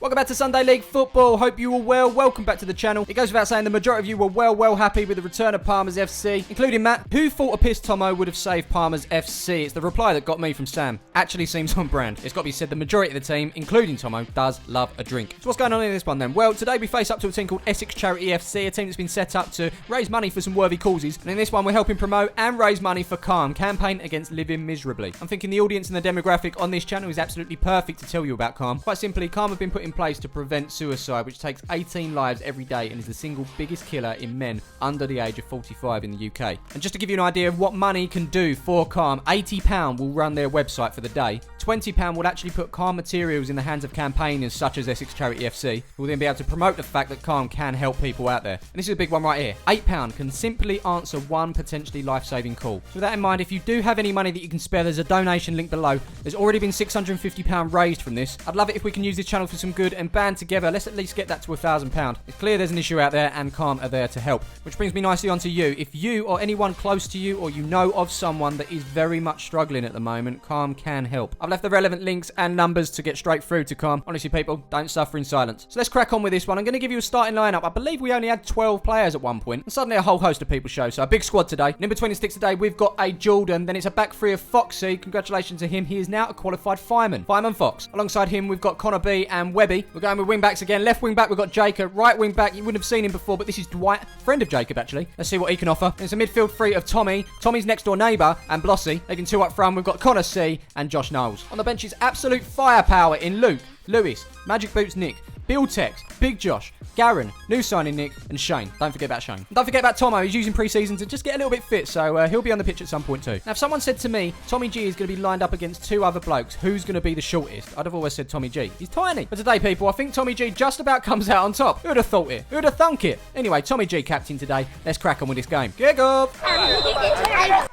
Welcome back to Sunday League Football. Hope you all well. Welcome back to the channel. It goes without saying the majority of you were well happy with the return of Palmer's FC, including Matt, who thought a piss Tomo would have saved Palmer's FC. It's the reply that got me from Sam. Actually seems on brand. It's got to be said the majority of the team, including Tomo, does love a drink. So what's going on in this one then? Well, today we face up to a team called Essex Charity FC, a team that's been set up to raise money for some worthy causes. And in this one, we're helping promote and raise money for Campain against living miserably. I'm thinking the audience and the demographic on this channel is absolutely perfect to tell you about Calm. Quite simply, Calm have been put in place to prevent suicide, which takes 18 lives every day and is the single biggest killer in men under the age of 45 in the UK. And just to give you an idea of what money can do for Calm, £80 will run their website for the day. £20 will actually put Calm materials in the hands of campaigners such as Essex Charity FC, who will then be able to promote the fact that Calm can help people out there. And this is a big one right here. £8 can simply answer one potentially life-saving call. So with that in mind, if you do have any money that you can spare, there's a donation link below. There's already been £650 raised from this. I'd love it if we can use this channel for some good and band together. Let's at least get that to £1,000. It's clear there's an issue out there and Calm are there to help. Which brings me nicely onto you. If you or anyone close to you or you know of someone that is very much struggling at the moment, Calm can help. I've left the relevant links and numbers to get straight through to Calm. Honestly, people, don't suffer in silence. So let's crack on with this one. I'm going to give you a starting lineup. I believe we only had 12 players at one point, and suddenly a whole host of people show. So a big squad today. And in between the sticks today, we've got a Jordan. Then it's a back three of Foxy. Congratulations to him. He is now a qualified fireman. Fireman Fox. Alongside him, we've got Connor B and Webby. We're going with wing backs again. Left wing back, we've got Jacob. Right wing back, you wouldn't have seen him before, but this is Dwight, friend of Jacob actually. Let's see what he can offer. There's a midfield three of Tommy, Tommy's next door neighbour, and Blossy. Leaving two up front, we've got Connor C and Josh Knowles. On the bench is absolute firepower in Luke, Lewis, Magic Boots Nick, Bill Tex, Big Josh, Garen, new signing Nick, and Shane. Don't forget about Shane. And don't forget about Tomo. He's using pre-season to just get a little bit fit, so he'll be on the pitch at some point too. Now, if someone said to me, Tommy G is going to be lined up against two other blokes, who's going to be the shortest? I'd have always said Tommy G. He's tiny. But today, people, I think Tommy G just about comes out on top. Who'd have thought it? Who'd have thunk it? Anyway, Tommy G captain today. Let's crack on with this game. Kick up!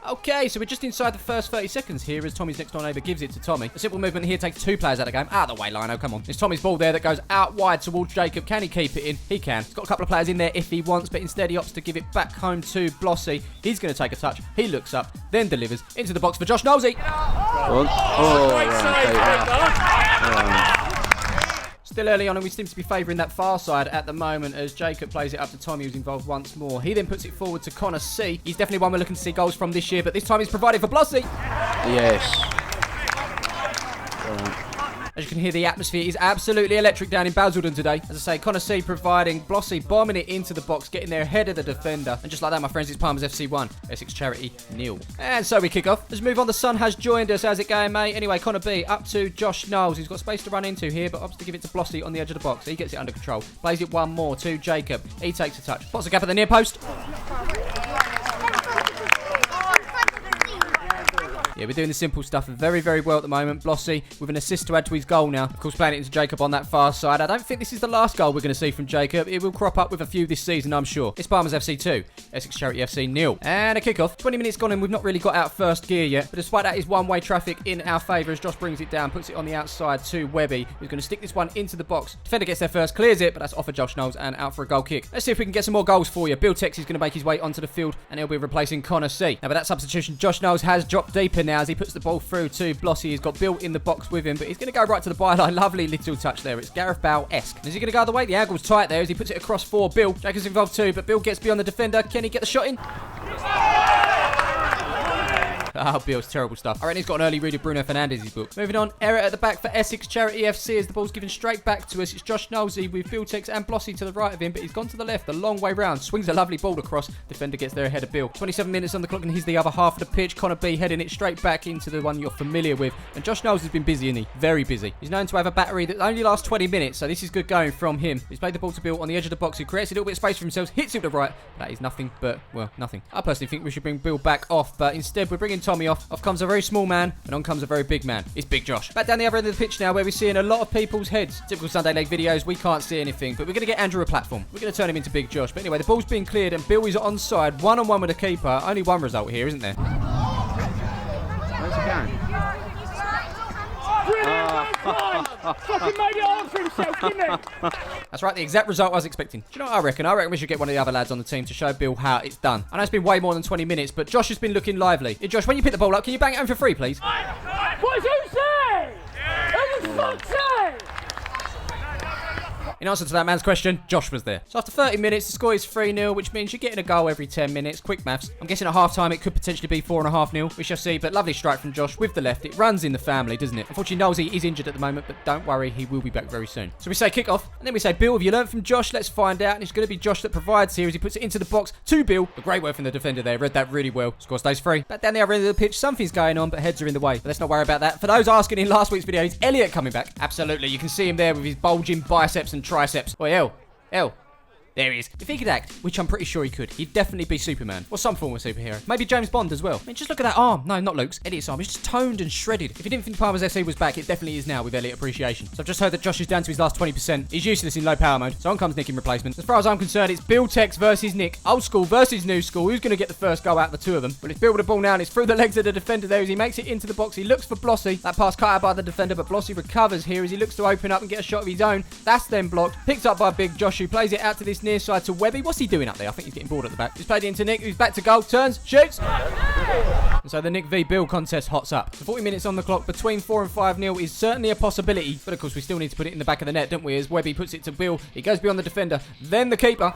Okay, so we're just inside the first 30 seconds here as Tommy's next door neighbour gives it to Tommy. A simple movement here takes two players out of the game. Out of the way, Lino, come on. It's Tommy's ball there that goes out wide towards Jacob. Can he keep it in? He can. He's got a couple of players in there if he wants, but instead he opts to give it back home to Blossy. He's going to take a touch. He looks up, then delivers into the box for Josh Knowlesy. Still early on, and we seem to be favouring that far side at the moment as Jacob plays it up to Tommy, who's involved once more. He then puts it forward to Connor C. He's definitely one we're looking to see goals from this year, but this time he's provided for Blossy. Yes. As you can hear, the atmosphere is absolutely electric down in Basildon today. As I say, Connor C providing, Blossy bombing it into the box, getting there ahead of the defender. And just like that, my friends, it's Palmer's FC 1, Essex Charity 0. And so we kick off. Let's move on. The sun has joined us. How's it going, mate? Anyway, Connor B up to Josh Knowles, who's got space to run into here, but opts to give it to Blossy on the edge of the box. He gets it under control. Plays it one more to Jacob. He takes a touch. Spots a gap at the near post. Yeah, we're doing the simple stuff very well at the moment. Blossy with an assist to add to his goal now. Of course, playing it into Jacob on that far side. I don't think this is the last goal we're going to see from Jacob. It will crop up with a few this season, I'm sure. It's Palmer's FC 2, Essex Charity FC 0. And a kickoff. 20 minutes gone and we've not really got out first gear yet. But despite that, is one-way traffic in our favour as Josh brings it down, puts it on the outside to Webby, who's going to stick this one into the box. Defender gets there first, clears it, but that's off for Josh Knowles and out for a goal kick. Let's see if we can get some more goals for you. Bill Tex is going to make his way onto the field and he'll be replacing Connor C. Now, with that substitution, Josh Knowles has dropped deeper now as he puts the ball through to Blossy. He's got Bill in the box with him, but he's going to go right to the byline. Lovely little touch there. It's Gareth Bale-esque. Is he going to go the way? The angle's tight there as he puts it across for Bill. Jacob's involved too, but Bill gets beyond the defender. Can he get the shot in? Oh, Bill's terrible stuff. I reckon he's got an early read of Bruno Fernandez's book. Moving on, error at the back for Essex Charity FC as the ball's given straight back to us. It's Josh Knowlesy with Bill Tex and Blossy to the right of him, but he's gone to the left, a long way round. Swings a lovely ball across. Defender gets there ahead of Bill. 27 minutes on the clock and he's the other half of the pitch. Connor B heading it straight back into the one you're familiar with. And Josh Knowles has been busy, isn't he? Very busy. He's known to have a battery that only lasts 20 minutes, so this is good going from him. He's played the ball to Bill on the edge of the box, who creates a little bit of space for himself, hits it to the right. That is nothing but, well, nothing. I personally think we should bring Bill back off, but instead we're bringing Tommy off. Off comes a very small man, and on comes a very big man. It's Big Josh. Back down the other end of the pitch now, where we're seeing a lot of people's heads. Typical Sunday League videos, we can't see anything, but we're going to get Andrew a platform. We're going to turn him into Big Josh. But anyway, the ball's being cleared, and Bill is onside, one-on-one with the keeper. Only one result here, isn't there? Where's it going? Fucking made it hard for himself, didn't he? That's right, the exact result I was expecting. Do you know what I reckon? I reckon we should get one of the other lads on the team to show Bill how it's done. I know it's been way more than 20 minutes, but Josh has been looking lively. Hey, Josh, when you pick the ball up, can you bang it home for free, please? What does who say? Who the fuck say? In answer to that man's question, Josh was there. So after 30 minutes, the score is 3-0, which means you're getting a goal every 10 minutes. Quick maths. I'm guessing at half-time it could potentially be 4.5-0. We shall see, but lovely strike from Josh with the left. It runs in the family, doesn't it? Unfortunately, Knowlesy is injured at the moment, but don't worry, he will be back very soon. So we say kick off, and then we say, Bill, have you learned from Josh? Let's find out. And it's going to be Josh that provides here as he puts it into the box to Bill. A great work from the defender there. Read that really well. Score stays free. Back down the other end of the pitch, something's going on, but heads are in the way. But let's not worry about that. For those asking in last week's video, is Elliot coming back? Absolutely. You can see him there with his bulging biceps and triceps. Oh, L. There he is. If he could act, which I'm pretty sure he could, he'd definitely be Superman. Or some form of superhero. Maybe James Bond as well. I mean, just look at that arm. No, not Luke's. Elliot's arm. It's just toned and shredded. If you didn't think Palmer's FC was back, it definitely is now with Elliot Appreciation. So I've just heard that Josh is down to his last 20%. He's useless in low power mode. So on comes Nick in replacement. As far as I'm concerned, it's Bill Tex versus Nick. Old school versus new school. Who's going to get the first goal out of the two of them? Well, it's Bill with the ball now, and it's through the legs of the defender there as he makes it into the box. He looks for Blossy. That pass cut out by the defender, but Blossy recovers here as he looks to open up and get a shot of his own. That's then blocked. Picked up by Big Josh, who plays it out to this near side to Webby. What's he doing up there? I think he's getting bored at the back. He's played it into Nick, who's back to goal, turns, shoots. And so the Nick v Bill contest hots up. So 40 minutes on the clock, between 4 and 5-0 is certainly a possibility, but of course we still need to put it in the back of the net, don't we? As Webby puts it to Bill, he goes beyond the defender, then the keeper.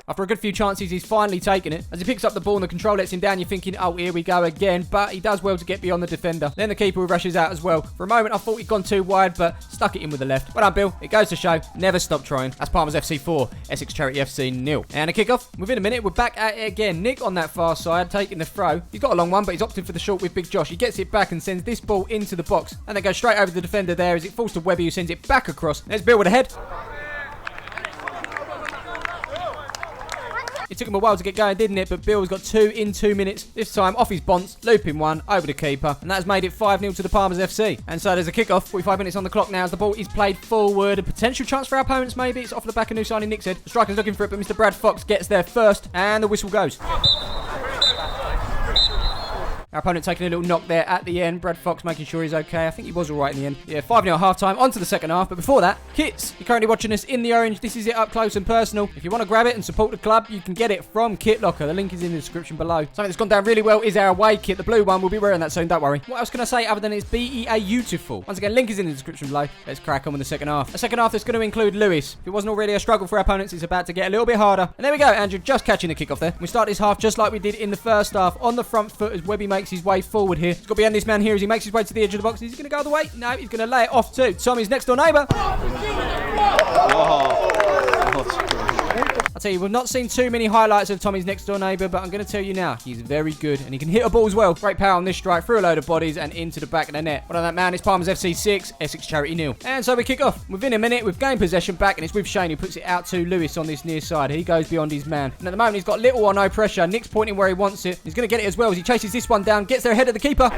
After a good few chances, he's finally taken it. As he picks up the ball and the control lets him down, you're thinking, oh, here we go again. But he does well to get beyond the defender. Then the keeper rushes out as well. For a moment, I thought he'd gone too wide, but stuck it in with the left. Well done, Bill. It goes to show. Never stop trying. That's Palmer's FC 4, Essex Charity FC 0. And a kick-off. Within a minute, we're back at it again. Nick on that far side, taking the throw. He's got a long one, but he's opted for the short with Big Josh. He gets it back and sends this ball into the box. And then goes straight over the defender there as it falls to Webby, who sends it back across. There's Bill with a head. It took him a while to get going, didn't it? But Bill's got 2 in 2 minutes. This time off his bonce, looping one over the keeper. And that's made it 5-0 to the Palmer's FC. And so there's a kick-off. 45 minutes on the clock now as the ball is played forward. A potential chance for our opponents, maybe. It's off the back of new signing Nick's head. The striker's looking for it, but Mr. Brad Fox gets there first. And the whistle goes. Our opponent taking a little knock there at the end. Brad Fox making sure he's okay. I think he was all right in the end. Yeah, 5-0 at half-time. On to the second half. But before that, Kits, you're currently watching us in the orange. This is it up close and personal. If you want to grab it and support the club, you can get it from KITLOCKER. The link is in the description below. Something that's gone down really well is our away kit. The blue one. We'll be wearing that soon, don't worry. What else can I say other than it's beautiful? Once again, link is in the description below. Let's crack on with the second half. A second half that's going to include Lewis. If it wasn't already a struggle for our opponents, it's about to get a little bit harder. And there we go, Andrew, just catching the kickoff there. We start this half just like we did in the first half. On the front foot as Webby makes his way forward here. He's got behind this man here as he makes his way to the edge of the box. Is he going to go the way? No, he's going to lay it off to Tommy's next door neighbour. I'll tell you, we've not seen too many highlights of Tommy's next door neighbour, but I'm going to tell you now, he's very good and he can hit a ball as well. Great power on this strike, through a load of bodies and into the back of the net. Well done that man, it's Palmer's FC 6, Essex Charity 0. And so we kick off. Within a minute, we've gained possession back and it's with Shane who puts it out to Lewis on this near side. He goes beyond his man. And at the moment, he's got little or no pressure. Nick's pointing where he wants it. He's going to get it as well as he chases this one down, gets there ahead of the keeper.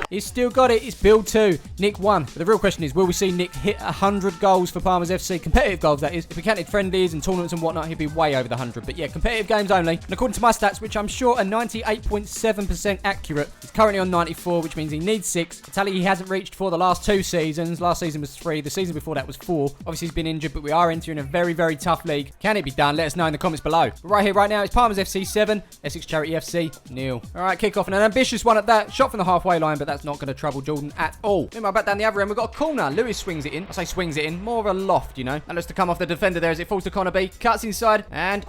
He's still got it. It's Bill 2, Nick 1. But the real question is, will we see Nick hit 100 goals for Palmer's FC? Competitive goals, that is. If we counted friendlies and tournaments and whatnot, he'd be way over the 100. But yeah, competitive games only. And according to my stats, which I'm sure are 98.7% accurate, he's currently on 94, which means he needs 6. A tally he hasn't reached for the last 2 seasons. Last season was 3. The season before that was 4. Obviously, he's been injured, but we are entering a very, very tough league. Can it be done? Let us know in the comments below. But right here, right now, it's Palmer's FC 7, Essex Charity FC 0. All right, kick off and an ambitious one at that. Shot from the halfway line, but that's not going to trouble Jordan at all. Meanwhile, back down the other end, we've got a corner. Lewis swings it in. I say swings it in. More of a loft, you know. That looks to come off the defender there as it falls to Connor B. Cuts inside and...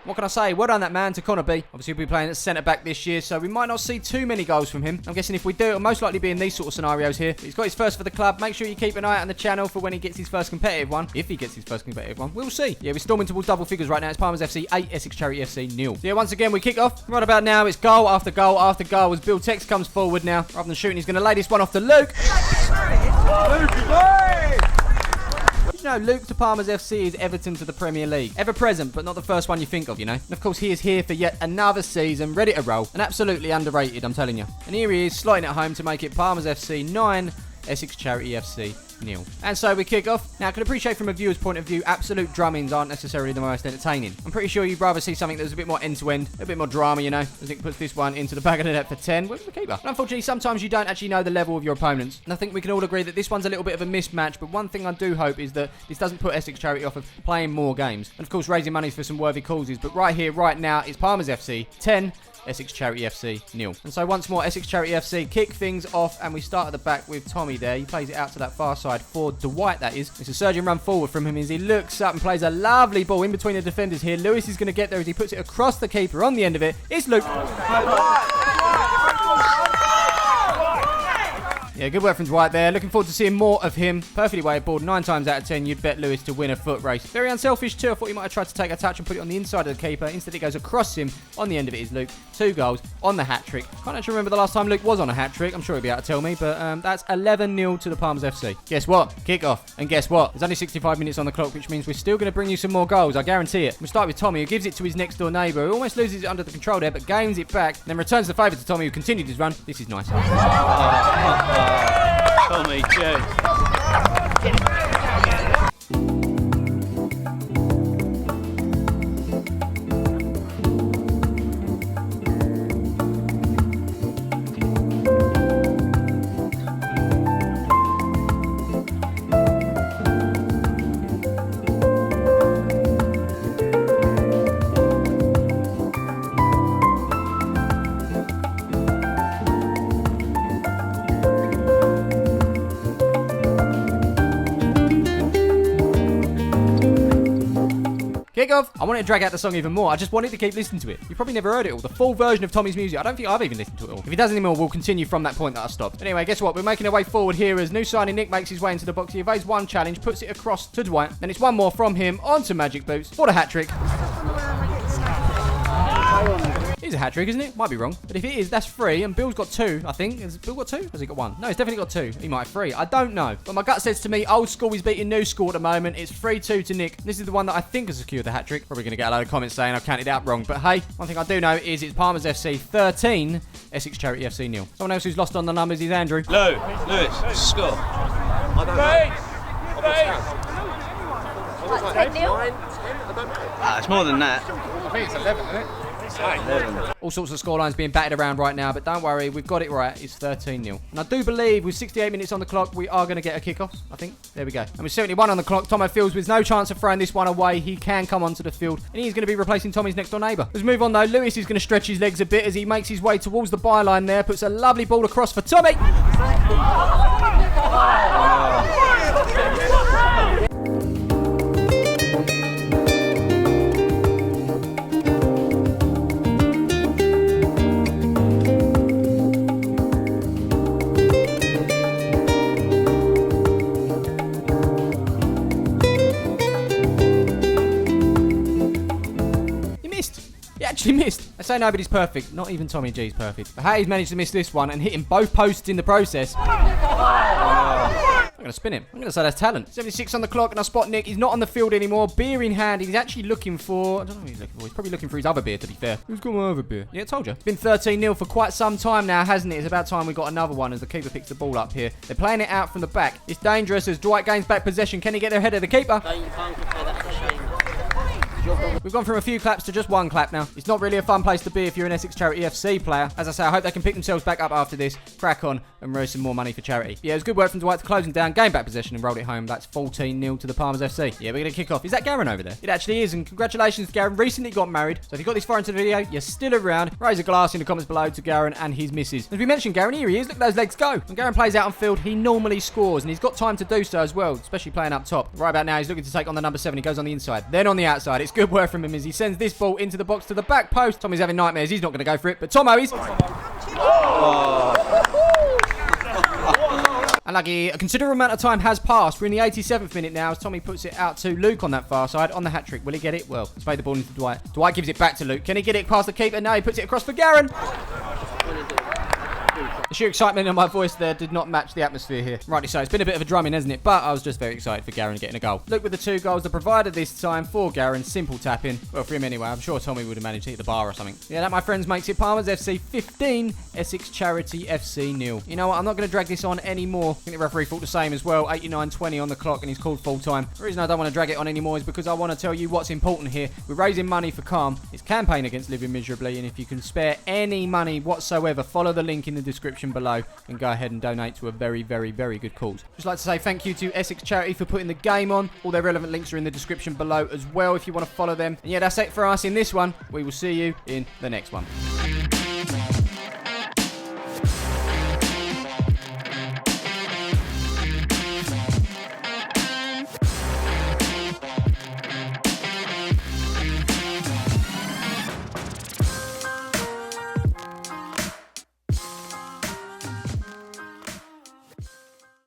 What can I say? Well done that man to Connor B. Obviously, he'll be playing at centre-back this year, so we might not see too many goals from him. I'm guessing if we do, it'll most likely be in these sort of scenarios here. But he's got his first for the club. Make sure you keep an eye out on the channel for when he gets his first competitive one. If he gets his first competitive one, we'll see. Yeah, we're storming towards double figures right now. It's Palmer's FC 8, Essex Charity FC 0. So yeah, once again, we kick off. Right about now, it's goal after goal after goal as Bill Tex comes forward now. Rather than shooting, he's going to lay this one off to Luke. You know, Luke to Palmer's FC is Everton to the Premier League. Ever present, but not the first one you think of, you know. And of course, he is here for yet another season, ready to roll. And absolutely underrated, I'm telling you. And here he is, slotting it home to make it Palmer's FC 9, Essex Charity FC 0. And so we kick off. Now, I can appreciate from a viewer's point of view, absolute drummings aren't necessarily the most entertaining. I'm pretty sure you'd rather see something that's a bit more end-to-end, a bit more drama, you know. As Nick puts this one into the back of the net for 10. Where's the keeper? And unfortunately, sometimes you don't actually know the level of your opponents. And I think we can all agree that this one's a little bit of a mismatch, but one thing I do hope is that this doesn't put Essex Charity off of playing more games. And of course, raising money for some worthy causes. But right here, right now, it's Palmer's FC 10. Essex Charity FC 0. And so once more, Essex Charity FC kick things off, and we start at the back with Tommy there. He plays it out to that far side for Dwight, that is. It's a surging run forward from him as he looks up and plays a lovely ball in between the defenders here. Lewis is going to get there as he puts it across the keeper on the end of it. It's Luke. Yeah, good work from Dwight there. Looking forward to seeing more of him. Perfectly weighted ball. 9 times out of 10, you'd bet Lewis to win a foot race. Very unselfish too. I thought he might have tried to take a touch and put it on the inside of the keeper. Instead, it goes across him. On the end of it is Luke. 2 goals on the hat-trick. Can't actually remember the last time Luke was on a hat-trick. I'm sure he'll be able to tell me. But that's 11-0 to the Palmers FC. Guess what? Kick off. And guess what? There's only 65 minutes on the clock, which means we're still going to bring you some more goals. I guarantee it. We'll start with Tommy, who gives it to his next-door neighbour, who almost loses it under the control there, but gains it back. Then returns the favour to Tommy, who continued his run. This is nice. Tommy, cheers. Kick off. I wanted to drag out the song even more. I just wanted to keep listening to it. You've probably never heard it all. The full version of Tommy's music. I don't think I've even listened to it all. If he does any more, we'll continue from that point that I stopped. Anyway, guess what? We're making our way forward here as new signing Nick makes his way into the box. He evades one challenge, puts it across to Dwight. Then it's one more from him onto Magic Boots for the hat-trick. It's a hat-trick, isn't it? Might be wrong. But if it is, that's 3. And Bill's got 2, I think. Has Bill got 2? Has he got 1? No, he's definitely got 2. He might have 3. I don't know. But my gut says to me, old school is beating new school at the moment. It's 3-2 to Nick. This is the one that I think has secured the hat-trick. Probably going to get a load of comments saying I've counted out wrong. But hey, one thing I do know is it's Palmer's FC 13, Essex Charity FC 0. Someone else who's lost on the numbers is Andrew. Lewis, Scott. I don't know. It's more than that. I think it's 11, isn't it? All sorts of scorelines being batted around right now, but don't worry, we've got it right. It's 13-0. And I do believe with 68 minutes on the clock, we are going to get a kick-off, I think. There we go. And with 71 on the clock, Tomo feels with no chance of throwing this one away. He can come onto the field, and he's going to be replacing Tommy's next-door neighbour. Let's move on, though. Lewis is going to stretch his legs a bit as he makes his way towards the byline there. Puts a lovely ball across for Tommy. Actually missed. I say nobody's perfect. Not even Tommy G's perfect. But Hayes managed to miss this one and hitting both posts in the process. I'm going to spin him. I'm going to say that's talent. 76 on the clock and I spot Nick. He's not on the field anymore. Beer in hand. He's actually looking for... I don't know what he's looking for. He's probably looking for his other beer, to be fair. Who's got my other beer? Yeah, I told you. It's been 13-0 for quite some time now, hasn't it? It's about time we got another one as the keeper picks the ball up here. They're playing it out from the back. It's dangerous as Dwight gains back possession. Can he get there ahead of the keeper? No, you can't compare that to shame. We've gone from a few claps to just one clap now. It's not really a fun place to be if you're an Essex Charity FC player. As I say, I hope they can pick themselves back up after this, crack on, and raise some more money for charity. Yeah, it was good work from Dwight to close them down, gain back possession, and rolled it home. That's 14-0 to the Palmers FC. Yeah, we're going to kick off. Is that Garen over there? It actually is, and congratulations, Garen. Recently got married. So if you got this far into the video, you're still around. Raise a glass in the comments below to Garen and his missus. As we mentioned, Garen, here he is. Look at those legs go. When Garen plays out on field, he normally scores, and he's got time to do so as well, especially playing up top. Right about now, he's looking to take on the number 7. He goes on the inside, then on the outside. It's good work from him as he sends this ball into the box to the back post. Tommy's having nightmares. He's not going to go for it, but Tomo is. Unlucky. A considerable amount of time has passed. We're in the 87th minute now as Tommy puts it out to Luke on that far side on the hat-trick. Will he get it? Well, let's play the ball into Dwight. Dwight gives it back to Luke. Can he get it past the keeper? No, he puts it across for Garen. The sheer excitement in my voice there did not match the atmosphere here. Rightly so. It's been a bit of a drumming, hasn't it? But I was just very excited for Garen getting a goal. Look, with the 2 goals that provided this time for Garen, simple tapping. Well, for him anyway. I'm sure Tommy would have managed to hit the bar or something. Yeah, that, my friends, makes it Palmer's FC 15, Essex Charity FC 0. You know what? I'm not going to drag this on anymore. I think the referee thought the same as well. 89:20 on the clock and he's called full time. The reason I don't want to drag it on anymore is because I want to tell you what's important here. We're raising money for Calm. It's Campaign against living miserably, and if you can spare any money whatsoever, follow the link in the description below and go ahead and donate to a very, very, very good cause. Just like to say thank you to Essex Charity for putting the game on. All their relevant links are in the description below as well if you want to follow them. And yeah, that's it for us in this one. We will see you in the next one.